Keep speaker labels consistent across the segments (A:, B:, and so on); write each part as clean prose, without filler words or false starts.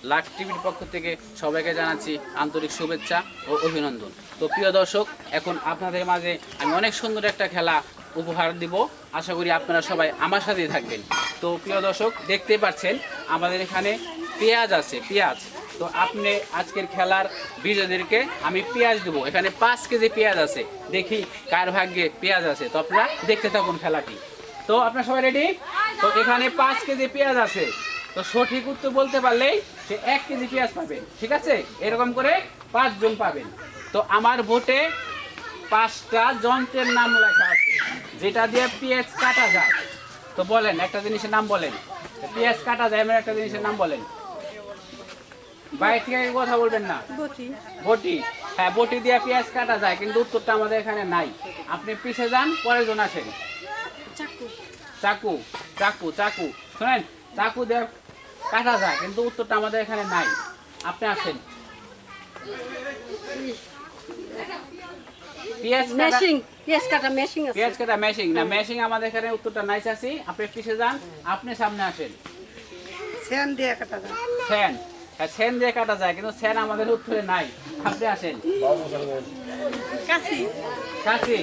A: লাক টিভির পক্ষ থেকে সবাইকে জানাচ্ছি আন্তরিক শুভেচ্ছা ও অভিনন্দন। তো প্রিয় দর্শক, এখন আপনাদের মাঝে আমি অনেক সুন্দর একটা খেলা উপহার দিব। আশা করি আপনারা সবাই আমার সাথেই থাকবেন। তো প্রিয় দর্শক, দেখতে পাচ্ছেন আমাদের এখানে পেঁয়াজ আছে, পেঁয়াজ। তো আপনি আজকের খেলার বিজয়ীদেরকে আমি পেঁয়াজ দেবো। এখানে 5 কেজি পেঁয়াজ আছে, দেখি কার ভাগ্যে পেঁয়াজ আছে। তো আপনারা দেখতে থাকুন খেলাটি। তো আপনারা সবাই রেডি? তো এখানে 5 কেজি পেঁয়াজ আছে। তো সঠিক উত্তর বলতে পারলেই সে 1 কেজি পেঁয়াজ পাবেন, ঠিক আছে? এরকম করে 5 জন পাবেন। তো আমার ভোটে 5টা যন্ত্রের নাম লেখা আছে যেটা দিয়ে পেঁয়াজ কাটা যায়। তো বলেন, একটা জিনিসের নাম বলেন। পেঁয়াজ কাটা যায় এমন একটা জিনিসের নাম বলেন। বাইরে থেকে কথা বলবেন না। বটি। হ্যাঁ, বটি দিয়ে পেঁয়াজ কাটা যায়, কিন্তু উত্তরটা আমাদের এখানে নাই। আপনি পিছে যান, পরের জন আসেন। চাকু। চাকু চাকু শোনেন, চাকু দিয়ে কাটা যায়, কিন্তু উত্তরটা আমাদের এখানে নাই। আপনি আসেন। পেঁয়াজ কাটা মেশিং না, মেশিং আমাদের এখানে উত্তরটা নাই চাচি। আপনি পিছে যান, আপনি সামনে আসেন।
B: সেন দিয়ে কাটা যায়।
A: সেন। হ্যাঁ, সেন দিয়ে কাটা যায়, কিন্তু সেন আমাদের উত্তরে নাই। আপনি আসেন।
B: কাশি।
A: কাঁচি।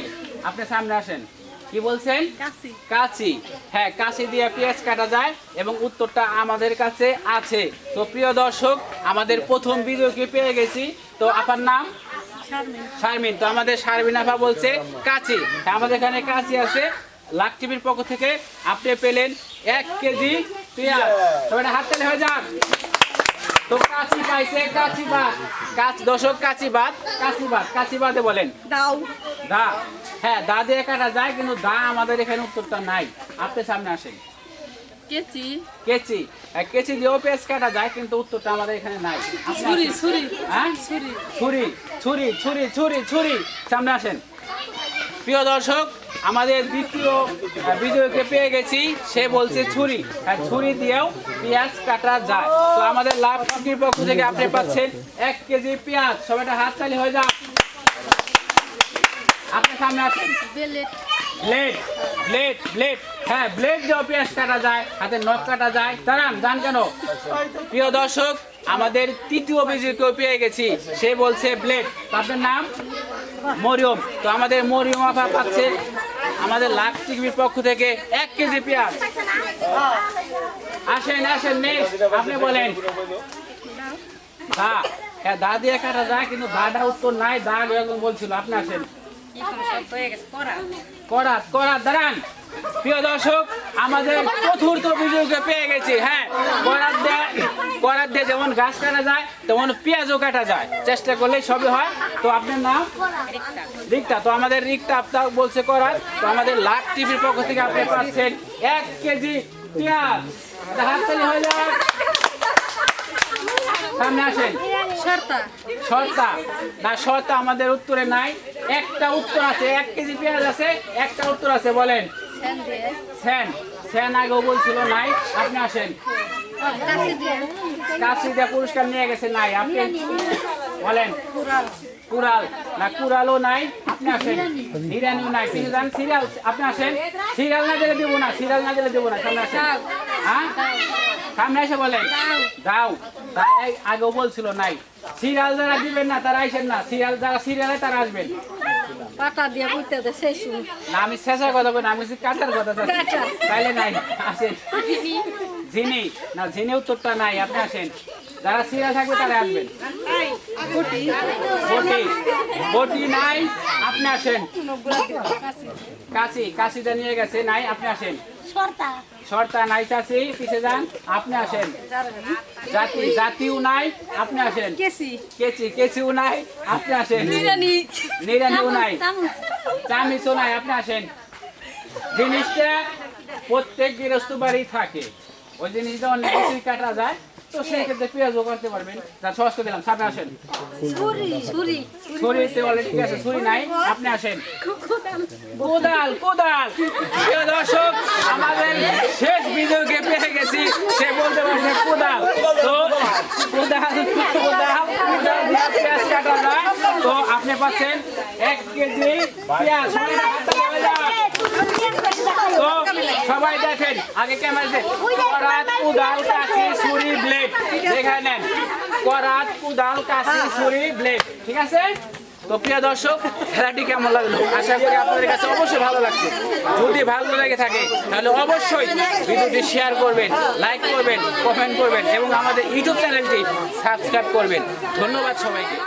A: আপনি সামনে আসেন। কি বলছেন?
B: কাশি।
A: কাঁচি। হ্যাঁ, কাঁচি দিয়ে পেঁয়াজ কাটা যায় এবং উত্তরটা আমাদের কাছে আছে। তো প্রিয় দর্শক, আমাদের প্রথম বিজয়কে পেয়ে গেছি। তো আপনার নাম? শারমিন। তো আমাদের শারমিন আপা বলছে কাঁচি। আমাদের এখানে কাঁচি আছে। লাক টিভির পক্ষ থেকে আপনি পেলেন 1 কেজি পেঁয়াজ। সবাই হাততালি হয়ে যাক। তো কাঁচি পাইছে, কাঁচি বাদ। দর্শক, কাঁচি বাদ, কাঁচি বাদ। কাঁচি বাদে বলেন।
B: দাও।
A: দা। হ্যাঁ, দা দিয়ে কাটা যায়, কিন্তু দা আমাদের এখানে উত্তরটা নাই। আপনি সামনে আসেন।
B: কেচি।
A: কেচি। কেচি দিয়েও পেঁয়াজ কাটা যায়, কিন্তু উত্তরটা আমাদের এখানে নাই।
B: ছুরি। ছুরি।
A: হ্যাঁ,
B: ছুরি।
A: ছুরি। ছুরি ছুরি ছুরি ছুরি। সামনে আসেন। প্রিয় দর্শক, আমাদের দ্বিতীয় বিজয়কে পেয়ে গেছি। সে বলছে ছুরি। আর ছুরি দিয়েও পেঁয়াজ কাটা যায়। তো আমাদের লাভ টিভির পক্ষ থেকে আপনি পাচ্ছেন 1 কেজি পেঁয়াজ। সবাইটা হাততালি হয়ে যাক। আপনি সামনে আসেন।
B: ব্লেড।
A: ব্লেড। ব্লেড। ব্লেড। হ্যাঁ, ব্লেড দিয়েও পেঁয়াজ কাটা যায়, হাতে নখ কাটা যায়। দাঁড়ান, জান কেন? প্রিয় দর্শক, আমাদের তৃতীয় বিজয়কেও পেয়ে গেছি। সে বলছে ব্লেড। আপনার নাম? মরিয়ম। তো আমাদের মরিয়ম আপা পাচ্ছে আমাদের লাক টিভির পক্ষ থেকে 1 কেজি পেঁয়াজ। আসেন আসেন, নেক্সট আপনি বলেন। দা। হ্যাঁ, দা দিয়ে কাটা যায়, কিন্তু দাটা উত্তর নাই। দা একজন বলছিল। আপনি আসেন। করাত। করাত। দাঁড়ান। প্রিয় দর্শক, আমাদের চতুর্থ বিজয়কে পেয়ে গেছি। হ্যাঁ, করাত দিয়ে যেমন গাছ কাটা যায়, তেমন পেঁয়াজও কাটা যায়। চেষ্টা করলেই সবই হয়। তো আপনার নাম? রিক্তা। তো আমাদের রিক্তা আপনার বলছে করাত। তো আমাদের লাক টিভির পক্ষ থেকে আপনি পাচ্ছেন 1 কেজি পেঁয়াজ। হাততালি হয়ে যায়। সামনে আসেন।
B: শর্তা।
A: শর্তা। না, শর্তা আমাদের উত্তরে নাই। একটা উত্তর আছে। 1 কেজি পেঁয়াজ আছে, একটা উত্তর আছে। বলেন। সেন। সেন আগেও বলছিল নাই। আপনি আসেন। কাশি দিয়ে পুরস্কার নিয়ে গেছে, নাই। আপনি বলেন। কুড়াল। না, কুড়ালও নাই। আপনি আসেন। হিরানিও নাই। তিনি যান। সিরিয়াল। আপনি আসেন। সিরিয়াল না দিলে দেবো না, সিরিয়াল না দিলে দেবো না। সামনে আসেন। হ্যাঁ, সামনে এসে বলেন। দাও। তাই আগেও বলছিল নাই। সিরিয়াল যারা দিবেন না তারা আইসেন না। সিরিয়াল যারা সিরিয়ালে তারা আসবেন।
B: কাটা দিয়ে বুঝতে দে শেষ।
A: না, আমি শেষের কথা বলি না, আমি কাটার কথা তাইলে নাই। আসেন। ঝিনি। না, ঝিনি উত্তরটা নাই। আপনি আসেন। যারা সিরিয়াল থাকবে তারা আসবেন। বটি। বটি নাই। আপনি আসেন। কাশি। কাশিটা নিয়ে গেছে, নাই। আপনি আসেন। শর্তা নাই চাচি, পিছে যান। আপনি আসেন। জাতি। জাতিও নাই। আপনি আসেন। কেচি। কেচিও নাই। আপনি আসেন। নিরানিও নাই। চামিচও নাই। আপনি আসেন। জিনিসটা প্রত্যেক গৃহস্থ বাড়ি থাকে। ওই জিনিসটা অনেক কিছুই কাটা যায়। তো সেই ক্ষেত্রে পেঁয়াজও করতে পারবেন। যা সহজ করে দিলাম। সামনে আসেন। ছুরিতে অলরেডি ঠিক আছে, ছুরি নাই। আপনি আসেন। কোদাল। কোদাল। প্রিয় দর্শক, আমাদের শেষ বিজয়কে পেয়ে গেছি। সে বলতে পারছে কোদাল। তো কোদাল পেঁয়াজ কাটা যায়। তো আপনি পাচ্ছেন 1 কেজি পেঁয়াজ। তো সবাই দেখেন আগে ক্যামেরা করাত কুদাল কাঁচি ছুরি ব্লেড দেখে নেন করাত কুদাল কাঁচি ছুরি ব্লেড ঠিক আছে তো প্রিয় দর্শক খেলাটি কেমন লাগলো আশা করি আপনাদের কাছে অবশ্যই ভালো লাগছে যদি ভালো লেগে থাকে তাহলে অবশ্যই ভিডিওটি শেয়ার করবেন লাইক করবেন কমেন্ট করবেন এবং আমাদের ইউটিউব চ্যানেলটি সাবস্ক্রাইব করবেন ধন্যবাদ সবাইকে